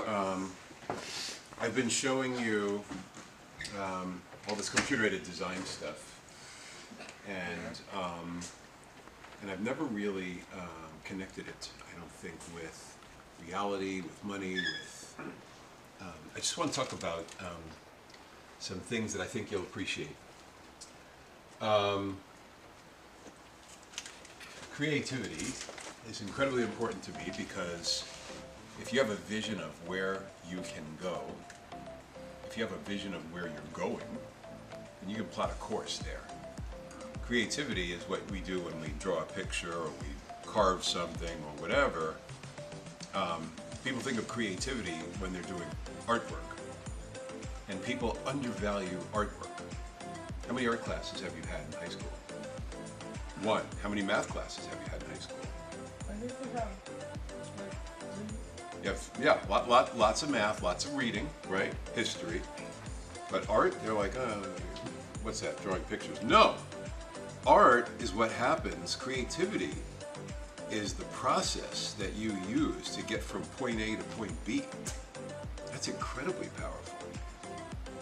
Um, I've been showing you all this computer-aided design stuff, and I've never really connected it, I don't think, with reality, with money, with... I just want to talk about some things that I think you'll appreciate. Creativity is incredibly important to me because if you have a vision of where you can go, if you have a vision of where you're going, then you can plot a course there. Creativity is what we do when we draw a picture or we carve something or whatever. People think of creativity when they're doing artwork, and people undervalue artwork. How many art classes have you had in high school? One. How many math classes have you had in high school? I think we have lots of math, lots of reading, right? History. But art, they're like, what's that, drawing pictures? No! Art is what happens. Creativity is the process that you use to get from point A to point B. That's incredibly powerful.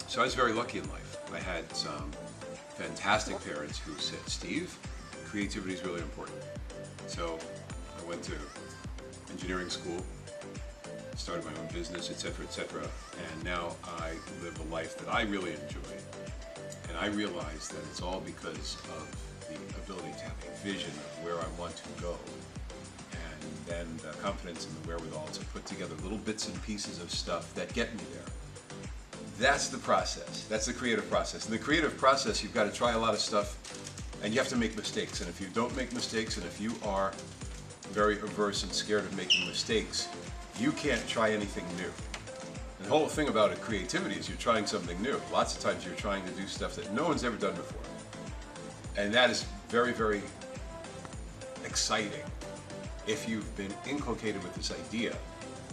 So I was very lucky in life. I had some fantastic parents who said, Steve, creativity is really important. So I went to engineering school, started my own business, etc., etc. And now I live a life that I really enjoy. And I realize that it's all because of the ability to have a vision of where I want to go. And then the confidence and the wherewithal to put together little bits and pieces of stuff that get me there. That's the process. That's the creative process. In the creative process, you've got to try a lot of stuff, and you have to make mistakes. And if you don't make mistakes, and if you are very averse and scared of making mistakes, you can't try anything new. And the whole thing about creativity is you're trying something new. Lots of times you're trying to do stuff that no one's ever done before. And that is very, very exciting if you've been inculcated with this idea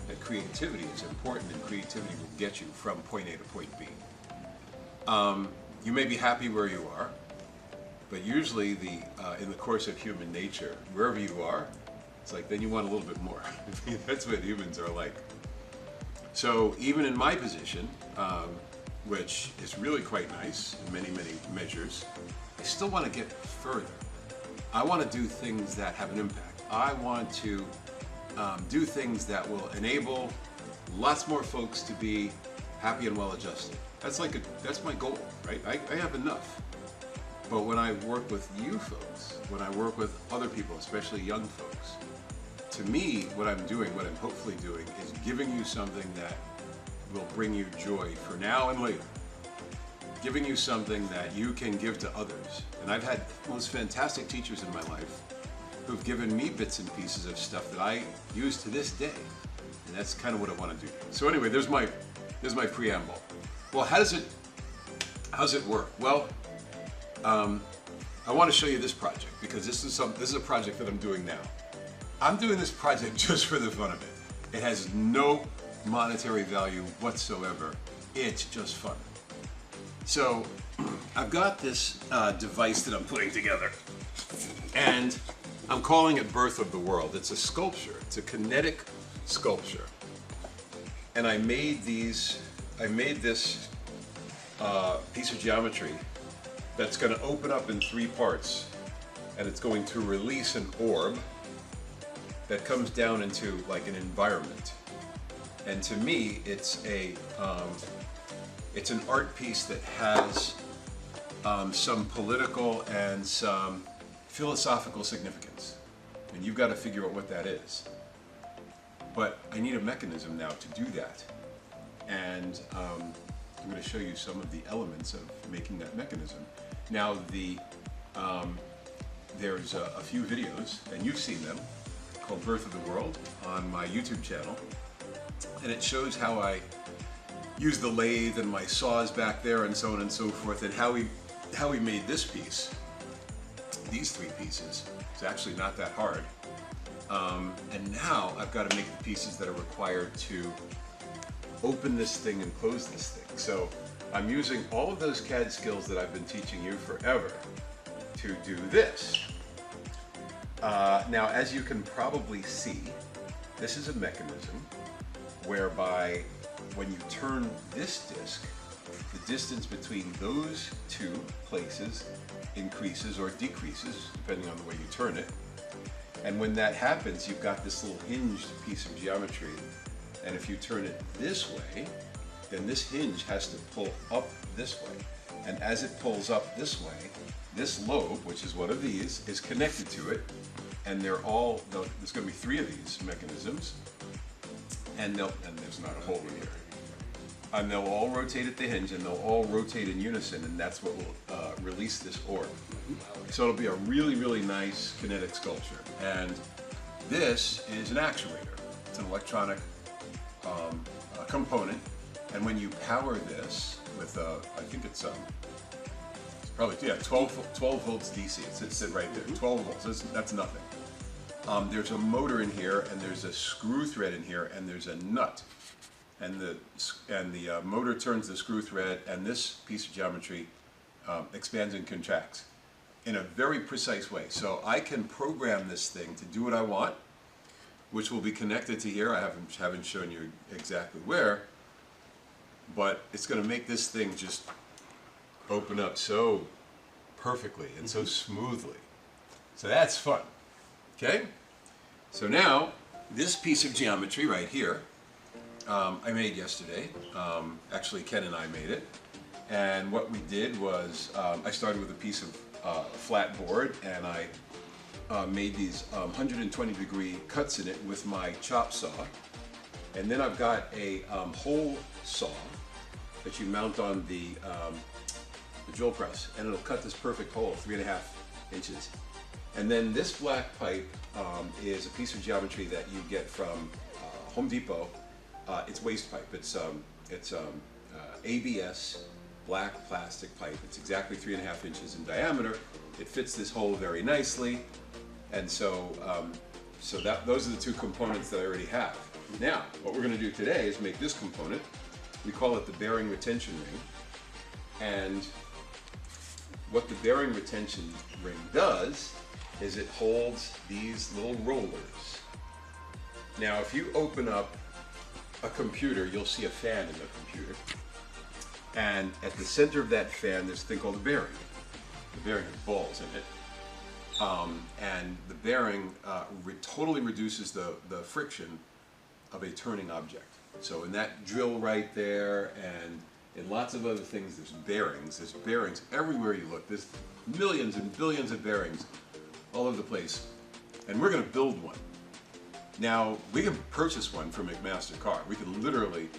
that creativity is important and creativity will get you from point A to point B. You may be happy where you are, but usually in the course of human nature, wherever you are, it's like then you want a little bit more. That's what humans are like. So even in my position, which is really quite nice in many, many measures, I still want to get further. I want to do things that have an impact. I want to do things that will enable lots more folks to be happy and well-adjusted. That's my goal, right? I have enough. But when I work with you folks, when I work with other people, especially young folks, to me, what I'm doing, what I'm hopefully doing, is giving you something that will bring you joy for now and later. Giving you something that you can give to others. And I've had the most fantastic teachers in my life who've given me bits and pieces of stuff that I use to this day. And that's kind of what I want to do. So anyway, there's my preamble. Well, how's it work? Well, I want to show you this project because this is a project that I'm doing now. I'm doing this project just for the fun of it. It has no monetary value whatsoever. It's just fun. So I've got this device that I'm putting together, and I'm calling it Birth of the World. It's a sculpture. It's a kinetic sculpture. And I made this piece of geometry that's going to open up in 3 parts, and it's going to release an orb that comes down into like an environment. And to me, it's an art piece that has some political and some philosophical significance. And you've got to figure out what that is. But I need a mechanism now to do that. And I'm going to show you some of the elements of making that mechanism. Now, there's a few videos, and you've seen them, called Birth of the World on my YouTube channel. And it shows how I use the lathe and my saws back there and so on and so forth, and how we made this piece. These 3 pieces. It's actually not that hard. And now I've got to make the pieces that are required to open this thing and close this thing. So I'm using all of those CAD skills that I've been teaching you forever to do this. Now, as you can probably see, this is a mechanism whereby when you turn this disc, the distance between those two places increases or decreases depending on the way you turn it. And when that happens, you've got this little hinged piece of geometry. And if you turn it this way, then this hinge has to pull up this way. And as it pulls up this way, this lobe, which is one of these, is connected to it. And they're all, there's going to be 3 of these mechanisms. And there's not a hole in here. And they'll all rotate at the hinge, and they'll all rotate in unison, and that's what will release this orb. So it'll be a really, really nice kinetic sculpture. And this is an actuator. It's an electronic component. And when you power this with, I think it's probably, 12 volts DC. It's right there, 12 volts. That's nothing. There's a motor in here, and there's a screw thread in here, and there's a nut. And the motor turns the screw thread, and this piece of geometry expands and contracts in a very precise way. So I can program this thing to do what I want, which will be connected to here. I haven't shown you exactly where, but it's going to make this thing just open up so perfectly and so smoothly. So that's fun. Okay? So now, this piece of geometry right here, I made yesterday. Actually, Ken and I made it. And what we did was, I started with a piece of flat board, and I made these 120-degree cuts in it with my chop saw. And then I've got a hole saw that you mount on the drill press, and it'll cut this perfect hole, 3.5 inches. And then this black pipe is a piece of geometry that you get from Home Depot. It's waste pipe. It's ABS black plastic pipe. It's exactly 3.5 inches in diameter. It fits this hole very nicely, and so those are the 2 components that I already have. Now, what we're going to do today is make this component. We call it the bearing retention ring, and what the bearing retention ring does is it holds these little rollers. Now, if you open up a computer, you'll see a fan in the computer. And at the center of that fan, there's a thing called a bearing. The bearing has balls in it. And the bearing totally reduces the friction of a turning object. So in that drill right there, and in lots of other things, there's bearings. There's bearings everywhere you look. There's millions and billions of bearings all over the place. And we're going to build one. Now, we can purchase one from McMaster Car. We can literally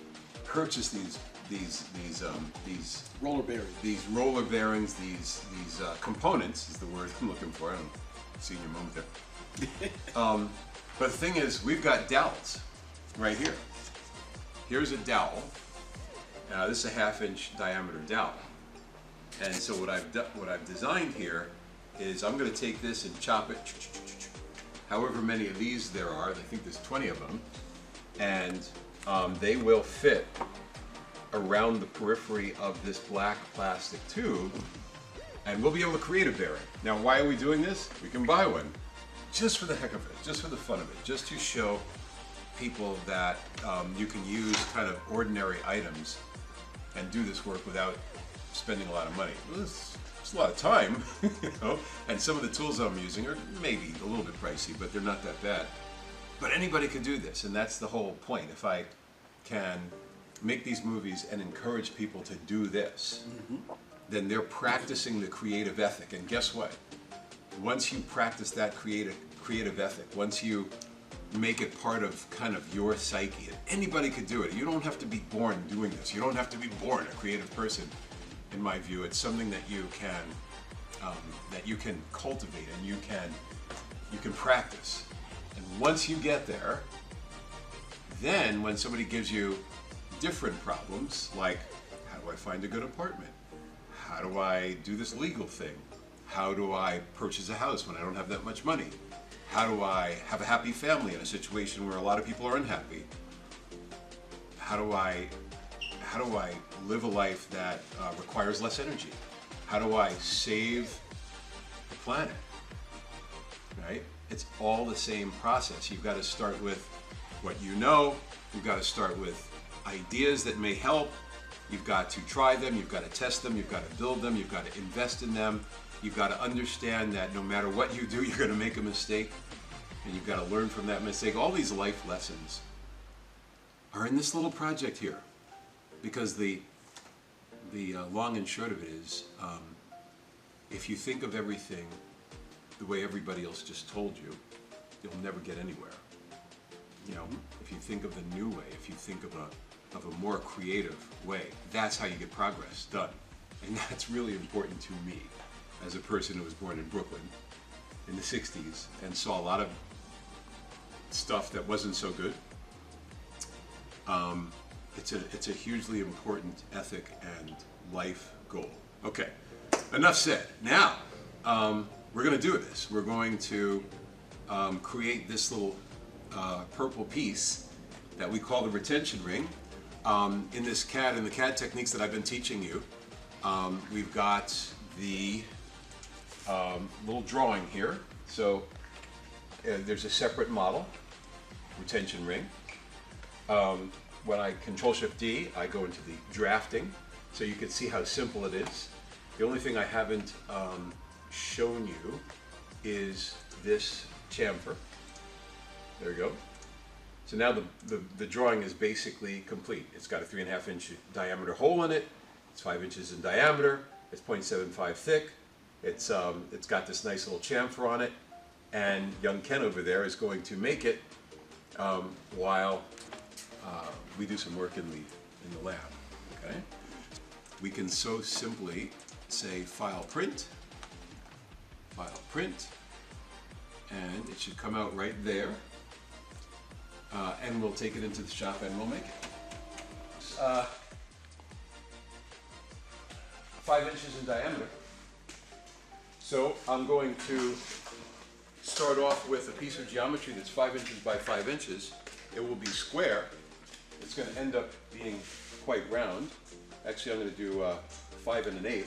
purchase these roller bearings. These roller bearings, these components is the word I'm looking for. I don't see your moment there. But the thing is, we've got dowels right here. Here's a dowel. This is a 1/2 inch diameter dowel. And so what I've designed here is I'm going to take this and chop it. However many of these there are, I think there's 20 of them, and they will fit around the periphery of this black plastic tube, and we'll be able to create a bearing. Now, why are we doing this? We can buy one, just for the heck of it, just for the fun of it, just to show people that you can use kind of ordinary items and do this work without spending a lot of money. Well, it's a lot of time, you know, and some of the tools I'm using are maybe a little bit pricey, but they're not that bad. But anybody could do this, and that's the whole point. If I can make these movies and encourage people to do this, then they're practicing the creative ethic. And guess what? Once you practice that creative ethic, once you make it part of kind of your psyche, and anybody could do it. You don't have to be born doing this. You don't have to be born a creative person. In my view, it's something that you can cultivate, and you can practice. And once you get there, then when somebody gives you different problems, like how do I find a good apartment? How do I do this legal thing? How do I purchase a house when I don't have that much money? How do I have a happy family in a situation where a lot of people are unhappy? How do I live a life that requires less energy? How do I save the planet? Right? It's all the same process. You've got to start with what you know. You've got to start with ideas that may help. You've got to try them, you've got to test them, you've got to build them, you've got to invest in them. You've got to understand that no matter what you do, you're going to make a mistake, and you've got to learn from that mistake. All these life lessons are in this little project here, because the long and short of it is, if you think of everything the way everybody else just told you, you'll never get anywhere. You know, if you think of the new way, if you think of a more creative way, that's how you get progress done. And that's really important to me as a person who was born in Brooklyn in the 60s and saw a lot of stuff that wasn't so good. It's a hugely important ethic and life goal. Okay, enough said. Now, we're going to do this. We're going to create this little purple piece that we call the retention ring. In this CAD, in the CAD techniques that I've been teaching you, we've got the little drawing here. So there's a separate model, retention ring. When I Control-Shift-D, I go into the drafting, so you can see how simple it is. The only thing I haven't shown you is this chamfer. There you go. So now the drawing is basically complete. It's got a 3.5 inch diameter hole in it. It's 5 inches in diameter. It's 0.75 thick. It's got this nice little chamfer on it, and young Ken over there is going to make it while we do some work in the lab. Okay. We can so simply say file print, and it should come out right there. And we'll take it into the shop and we'll make it. 5 inches in diameter. So I'm going to start off with a piece of geometry that's 5 inches by 5 inches. It will be square. It's going to end up being quite round. Actually, I'm going to do 5 1/8.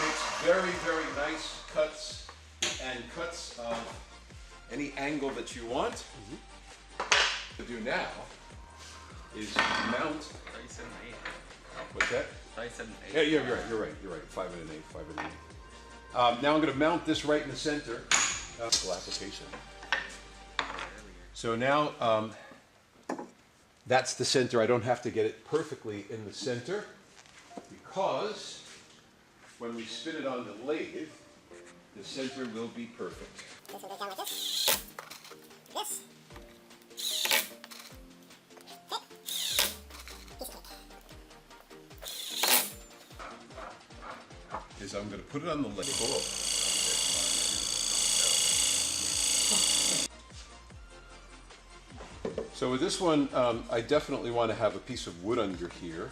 Makes very, very nice cuts, and cuts of any angle that you want. What to do now is mount. 37.8. What's that? 37.8. Yeah, you're right. 5 1/8. Now I'm going to mount this right in the center. Application. So now that's the center. I don't have to get it perfectly in the center, because when we spin it on the lathe, the center will be perfect. This will go down like this. This. Is I'm going to put it on the lathe. Cool. So with this one, I definitely want to have a piece of wood under here,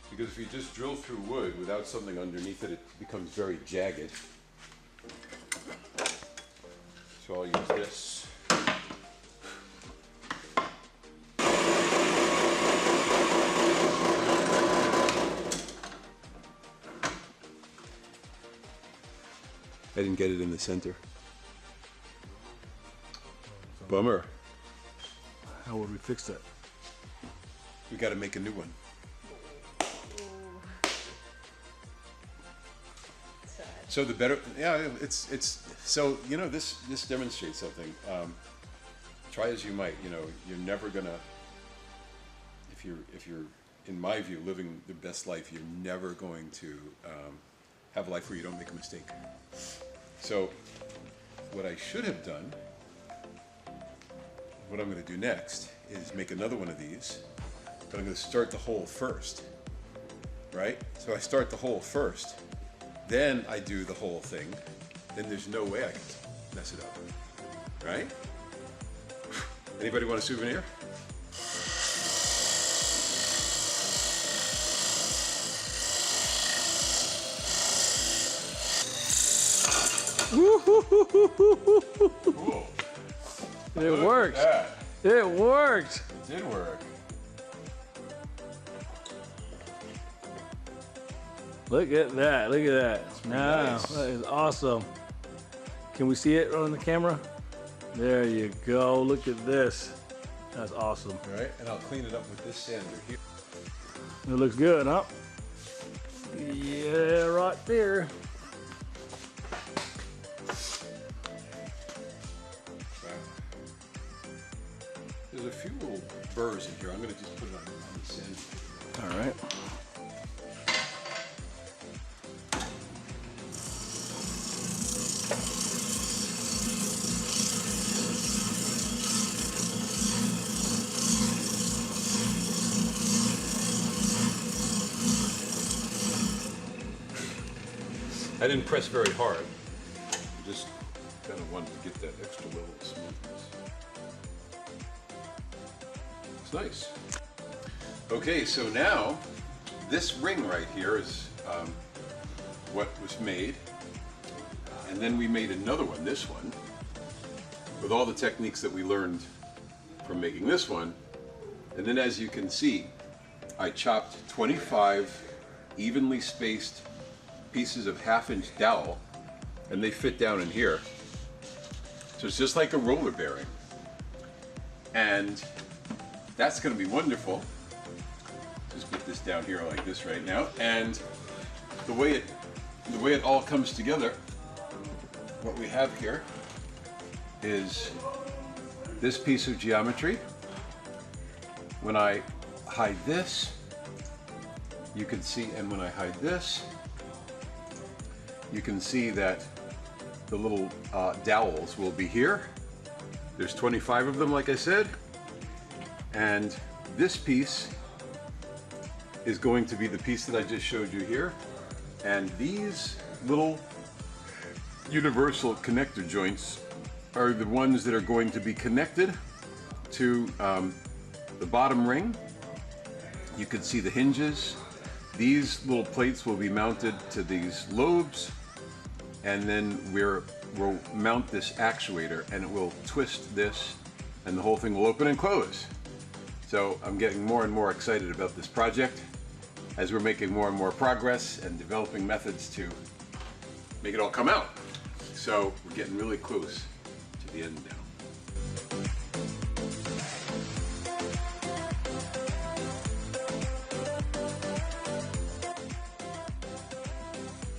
because if you just drill through wood without something underneath it, it becomes very jagged. So I'll use this. I didn't get it in the center. Bummer. How would we fix that? We got to make a new one. So the better, yeah, it's so, you know, this demonstrates something. Try as you might, you know, you're never gonna, if you're in my view living the best life, you're never going to have a life where you don't make a mistake. So what I should have done, what I'm going to do next is make another one of these, but I'm going to start the hole first, right? So I start the hole first, then I do the whole thing, then there's no way I can mess it up, right? Anybody want a souvenir? Cool. It worked. It worked. It did work. Look at that. Look at that. Now, nice. that is awesome. Can we see it on the camera? There you go. Look at this. That's awesome. All right, and I'll clean it up with this sander here. It looks good, huh? Yeah, right there. There's a few little burrs in here. I'm going to just put it on the sander. All right. I didn't press very hard. I just kind of wanted to get that extra level of smoothness. It's nice. Okay, so now this ring right here is what was made. And then we made another one, this one, with all the techniques that we learned from making this one. And then as you can see, I chopped 25 evenly spaced pieces of 1/2-inch dowel, and they fit down in here. So it's just like a roller bearing. And that's going to be wonderful. Just put this down here like this right now. And the way it all comes together, what we have here is this piece of geometry. When I hide this, you can see, and when I hide this, you can see that the little dowels will be here. There's 25 of them, like I said. And this piece is going to be the piece that I just showed you here. And these little universal connector joints are the ones that are going to be connected to the bottom ring. You can see the hinges. These little plates will be mounted to these lobes, and then we'll mount this actuator, and it will twist this, and the whole thing will open and close. So I'm getting more and more excited about this project as we're making more and more progress and developing methods to make it all come out. So we're getting really close to the end now.